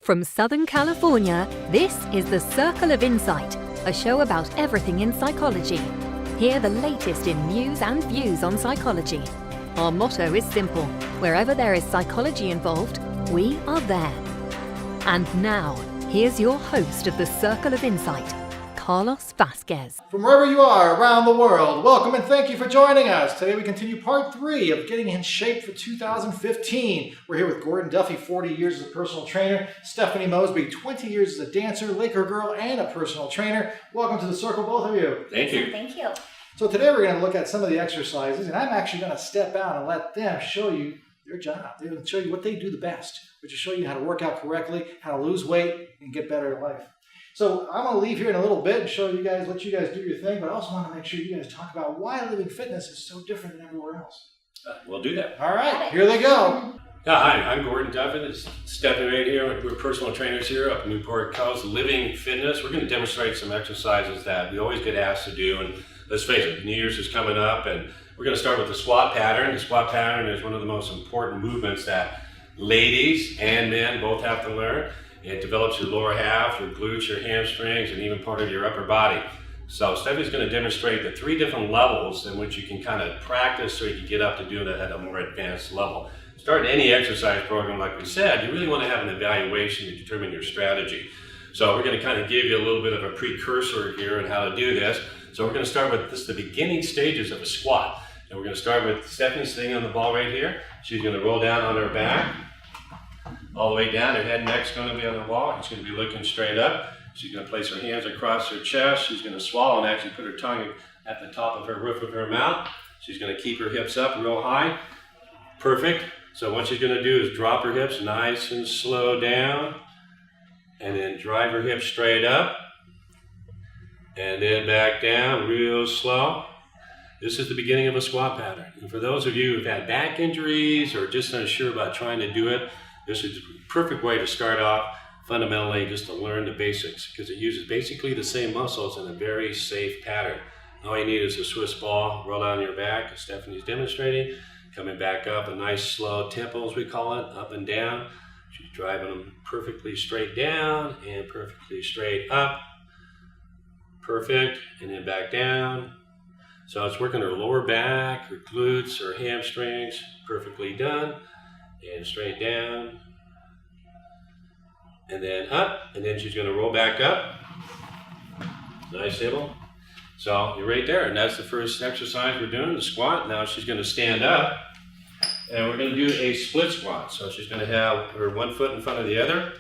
From Southern California, this is The Circle of Insight, a show about everything in psychology. Hear the latest in news and views on psychology. Our motto is simple: wherever there is psychology involved, we are there. And now, here's your host of The Circle of Insight, Carlos Vazquez. From wherever you are around the world, welcome and thank you for joining us. Today we continue part 3 of Getting in Shape for 2015. We're here with Gordon Duffy, 40 years as a personal trainer, Stefanie Mosby, 20 years as a dancer, Laker girl, and a personal trainer. Welcome to the circle, both of you. Thank you. Thank you. So today we're going to look at some of the exercises, and I'm actually going to step out and let them show you their job. They're going to show you what they do the best, which is show you how to work out correctly, how to lose weight, and get better in life. So I'm going to leave here in a little bit and show you guys what you guys do your thing, but I also want to make sure you guys talk about why living fitness is so different than everywhere else. We'll do that. All right, here they go. Hi, I'm Gordon Duffy. This is Stefanie right here. We're personal trainers here up in Newport Coast. Living Fitness. We're going to demonstrate some exercises that we always get asked to do. And let's face it, New Year's is coming up, and we're going to start with the squat pattern. The squat pattern is one of the most important movements that ladies and men both have to learn. It develops your lower half, your glutes, your hamstrings, and even part of your upper body. So Steffi's going to demonstrate the 3 different levels in which you can kind of practice so you can get up to doing it at a more advanced level. Starting any exercise program, like we said, you really want to have an evaluation to determine your strategy. So we're going to kind of give you a little bit of a precursor here on how to do this. So we're going to start with the beginning stages of a squat. And we're going to start with Stephanie sitting on the ball right here. She's going to roll down on her back, all the way down. Her head and neck's going to be on the wall. She's going to be looking straight up. She's going to place her hands across her chest. She's going to swallow and actually put her tongue at the top of her roof of her mouth. She's going to keep her hips up real high. Perfect. So what she's going to do is drop her hips nice and slow down, and then drive her hips straight up, and then back down real slow. This is the beginning of a squat pattern. And for those of you who've had back injuries or just unsure about trying to do it, this is a perfect way to start off fundamentally just to learn the basics, because it uses basically the same muscles in a very safe pattern. All you need is a Swiss ball, roll on your back, as Stephanie's demonstrating, coming back up, a nice slow tempo as we call it, up and down. She's driving them perfectly straight down and perfectly straight up. Perfect, and then back down. So it's working her lower back, her glutes, her hamstrings, perfectly done. And straight down, and then up, and then she's going to roll back up. Nice, simple. So you're right there, and that's the first exercise we're doing, the squat. Now she's going to stand up, and we're going to do a split squat. So she's going to have her one foot in front of the other,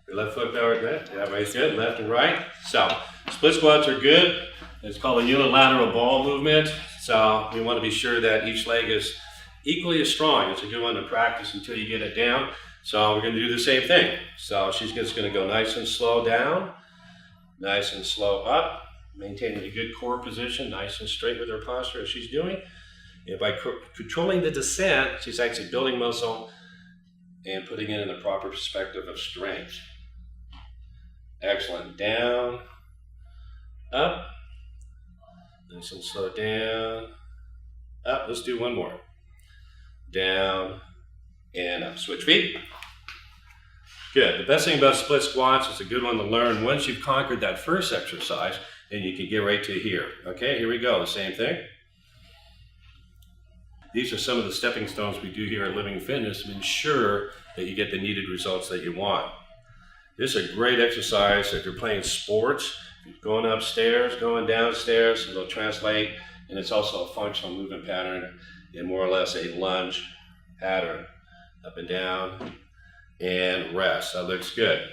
her left foot over there, yeah, right, good, left and right. So split squats are good. It's called a unilateral ball movement. So we want to be sure that each leg is equally as strong. It's a good one to practice until you get it down. So we're going to do the same thing. So she's just going to go nice and slow down, nice and slow up, maintaining a good core position, nice and straight with her posture as she's doing. And by controlling the descent, she's actually building muscle and putting it in the proper perspective of strength. Excellent. Down, up, nice and slow down, up. Let's do one more. Down and up. Switch feet. Good. The best thing about split squats, it's a good one to learn. Once you've conquered that first exercise, then you can get right to here. Okay, here we go. The same thing. These are some of the stepping stones we do here at Living Fitness to ensure that you get the needed results that you want. This is a great exercise if you're playing sports, going upstairs, going downstairs. It'll translate, and it's also a functional movement pattern in more or less a lunge pattern. Up and down and rest. That looks good.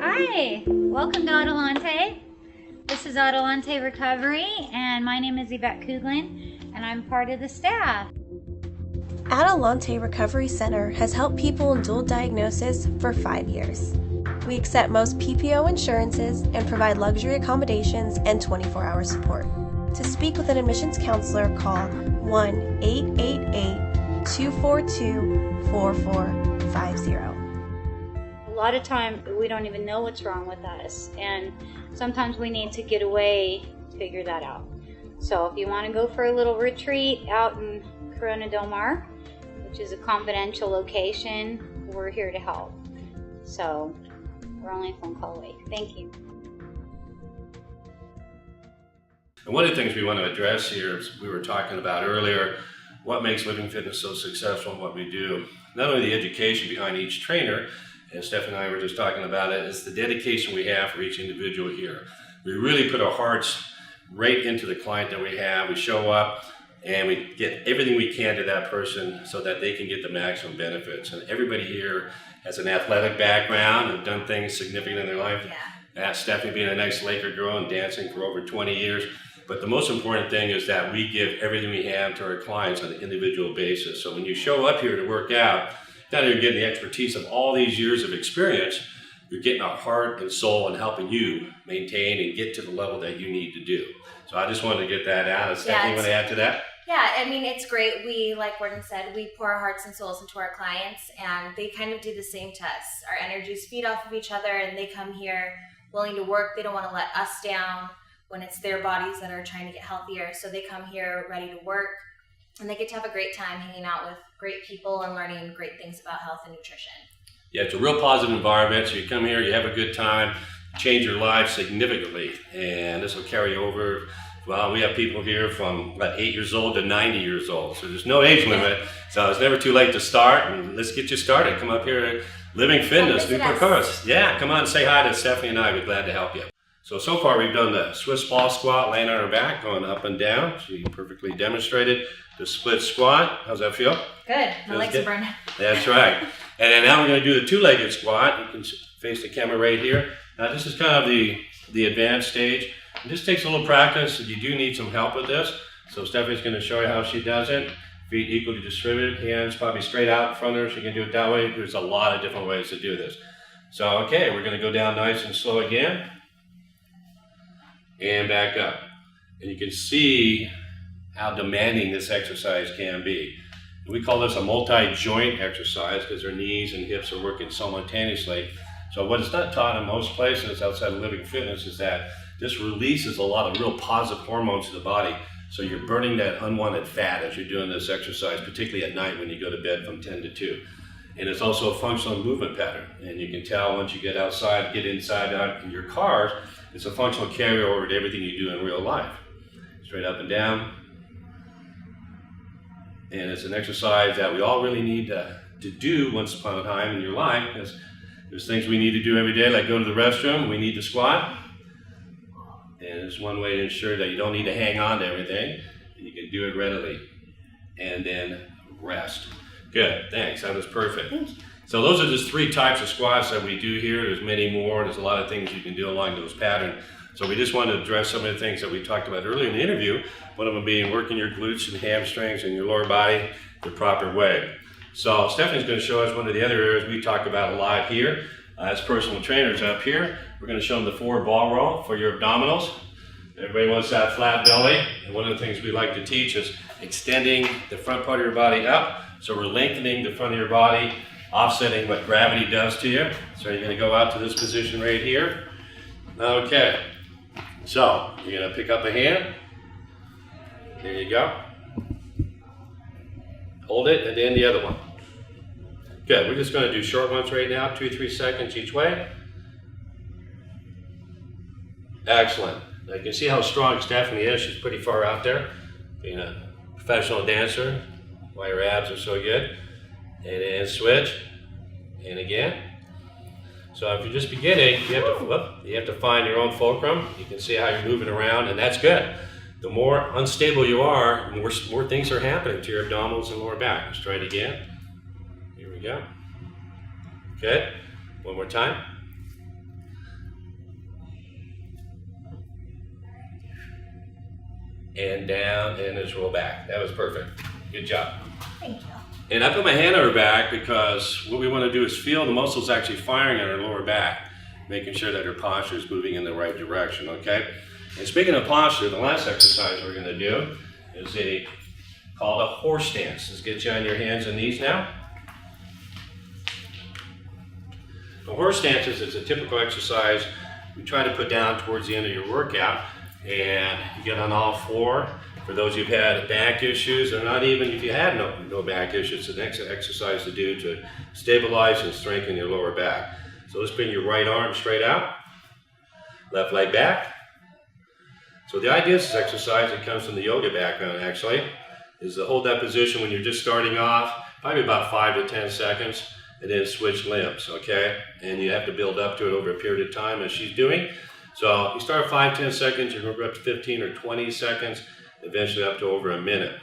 Hi, welcome to Adelante. This is Adelante Recovery, and my name is Yvette Kuglin, and I'm part of the staff. Adelante Recovery Center has helped people in dual diagnosis for 5 years. We accept most PPO insurances and provide luxury accommodations and 24-hour support. To speak with an admissions counselor, call 1-888-242-4450. A lot of time we don't even know what's wrong with us, and sometimes we need to get away figure that out. So if you want to go for a little retreat out in Corona Del Mar, which is a confidential location, we're here to help. So we're only a phone call away. Thank you. And one of the things we want to address here is we were talking about earlier, what makes Living Fitness so successful in what we do. Not only the education behind each trainer, and Steph and I were just talking about it, is the dedication we have for each individual here. We really put our hearts right into the client that we have. We show up and we get everything we can to that person so that they can get the maximum benefits. And everybody here has an athletic background and done things significant in their life. Yeah. Stephanie being a nice Laker girl and dancing for over 20 years. But the most important thing is that we give everything we have to our clients on an individual basis. So when you show up here to work out, not only getting the expertise of all these years of experience, you're getting our heart and soul and helping you maintain and get to the level that you need to do. So I just wanted to get that out. Stephanie, you want to add to that? Yeah, I mean, it's great. We, like Gordon said, we pour our hearts and souls into our clients, and they kind of do the same to us. Our energies feed off of each other, and they come here willing to work. They don't want to let us down when it's their bodies that are trying to get healthier. So they come here ready to work, and they get to have a great time hanging out with great people and learning great things about health and nutrition. Yeah, it's a real positive environment. So you come here, you have a good time, change your life significantly, and this will carry over. Well, we have people here from about 8 years old to 90 years old, so there's no age limit. So it's never too late to start, and let's get you started. Come up here at Living Fitness, Newport Coast. Yeah, come on, say hi to Stephanie and I. We're glad to help you. So far we've done the Swiss ball squat, laying on our back, going up and down. She perfectly demonstrated the split squat. How's that feel? Good. My legs are burning. That's right. And then now we're going to do the two-legged squat. You can face the camera right here. Now this is kind of the advanced stage. It just takes a little practice. You do need some help with this. So Stephanie's going to show you how she does it. Feet equally distributed, hands probably straight out in front of her. She can do it that way. There's a lot of different ways to do this. So okay, we're going to go down nice and slow again. And back up. And you can see how demanding this exercise can be. We call this a multi-joint exercise because their knees and hips are working simultaneously. So what is not taught in most places outside of Living Fitness is that this releases a lot of real positive hormones to the body. So you're burning that unwanted fat as you're doing this exercise, particularly at night when you go to bed from 10 to 2. And it's also a functional movement pattern. And you can tell once you get outside, get inside out in your cars, it's a functional carryover to everything you do in real life. Straight up and down. And it's an exercise that we all really need to do once upon a time in your life, because there's things we need to do every day, like go to the restroom, we need to squat. And it's one way to ensure that you don't need to hang on to everything. And you can do it readily. And then rest. Good, thanks, that was perfect. Thank you. So those are just 3 types of squats that we do here. There's many more. There's a lot of things you can do along those patterns. So we just wanted to address some of the things that we talked about earlier in the interview. One of them being working your glutes and hamstrings and your lower body the proper way. So Stephanie's going to show us one of the other areas we talk about a lot here. As personal trainers up here, we're going to show them the forward ball roll for your abdominals. Everybody wants that flat belly. And one of the things we like to teach is extending the front part of your body up. So we're lengthening the front of your body, offsetting what gravity does to you. So you're going to go out to this position right here. Okay. So you're going to pick up a hand. There you go. Hold it, and then the other one. Good. We're just going to do short ones right now, 2-3 seconds each way. Excellent. Now you can see how strong Stephanie is. She's pretty far out there, being a professional dancer. Why her abs are so good. And then switch. And again. So if you're just beginning, you have to find your own fulcrum. You can see how you're moving around, and that's good. The more unstable you are, more things are happening to your abdominals and lower back. Let's try it again. Here we go. Good. One more time. And down, and just roll back. That was perfect. Good job. Thank you. And I put my hand on her back because what we want to do is feel the muscles actually firing on her lower back, making sure that her posture is moving in the right direction, okay? And speaking of posture, the last exercise we're going to do is called a horse stance. Let's get you on your hands and knees now. The horse stance is a typical exercise we try to put down towards the end of your workout and you get on all four. For those who've had back issues, or not even if you had no back issues, it's an exercise to do to stabilize and strengthen your lower back. So let's bring your right arm straight out, left leg back. So the idea of this exercise, it comes from the yoga background actually, is to hold that position when you're just starting off, probably about 5 to 10 seconds, and then switch limbs, okay? And you have to build up to it over a period of time as she's doing. So you start 5-10 seconds, you're going to go up to 15 or 20 seconds, eventually up to over a minute.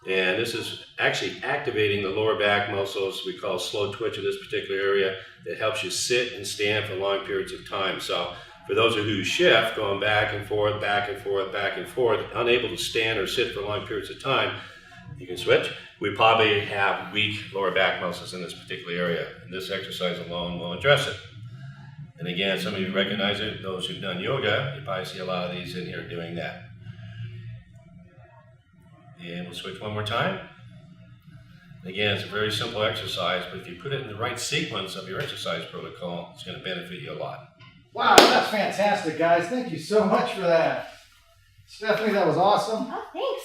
And this is actually activating the lower back muscles we call slow twitch in this particular area that helps you sit and stand for long periods of time. So for those of you who shift, going back and forth, back and forth, back and forth, unable to stand or sit for long periods of time, you can switch. We probably have weak lower back muscles in this particular area, and this exercise alone will address it. And again, some of you recognize it. Those who've done yoga, you probably see a lot of these in here doing that. And we'll switch one more time. Again, it's a very simple exercise, but if you put it in the right sequence of your exercise protocol, it's going to benefit you a lot. Wow, that's fantastic, guys. Thank you so much for that. Stephanie, that was awesome. Oh, thanks.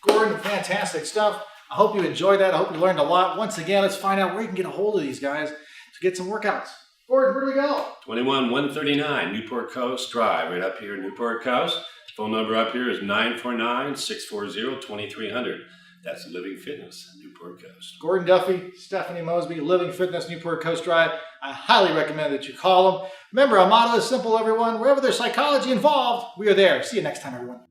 Gordon, fantastic stuff. I hope you enjoyed that. I hope you learned a lot. Once again, let's find out where you can get a hold of these guys to get some workouts. Gordon, where do we go? 21139 Newport Coast Drive, right up here in Newport Coast. Phone number up here is 949-640-2300. That's Living Fitness, Newport Coast. Gordon Duffy, Stefanie Mosby, Living Fitness, Newport Coast Drive. I highly recommend that you call them. Remember, our motto is simple, everyone. Wherever there's psychology involved, we are there. See you next time, everyone.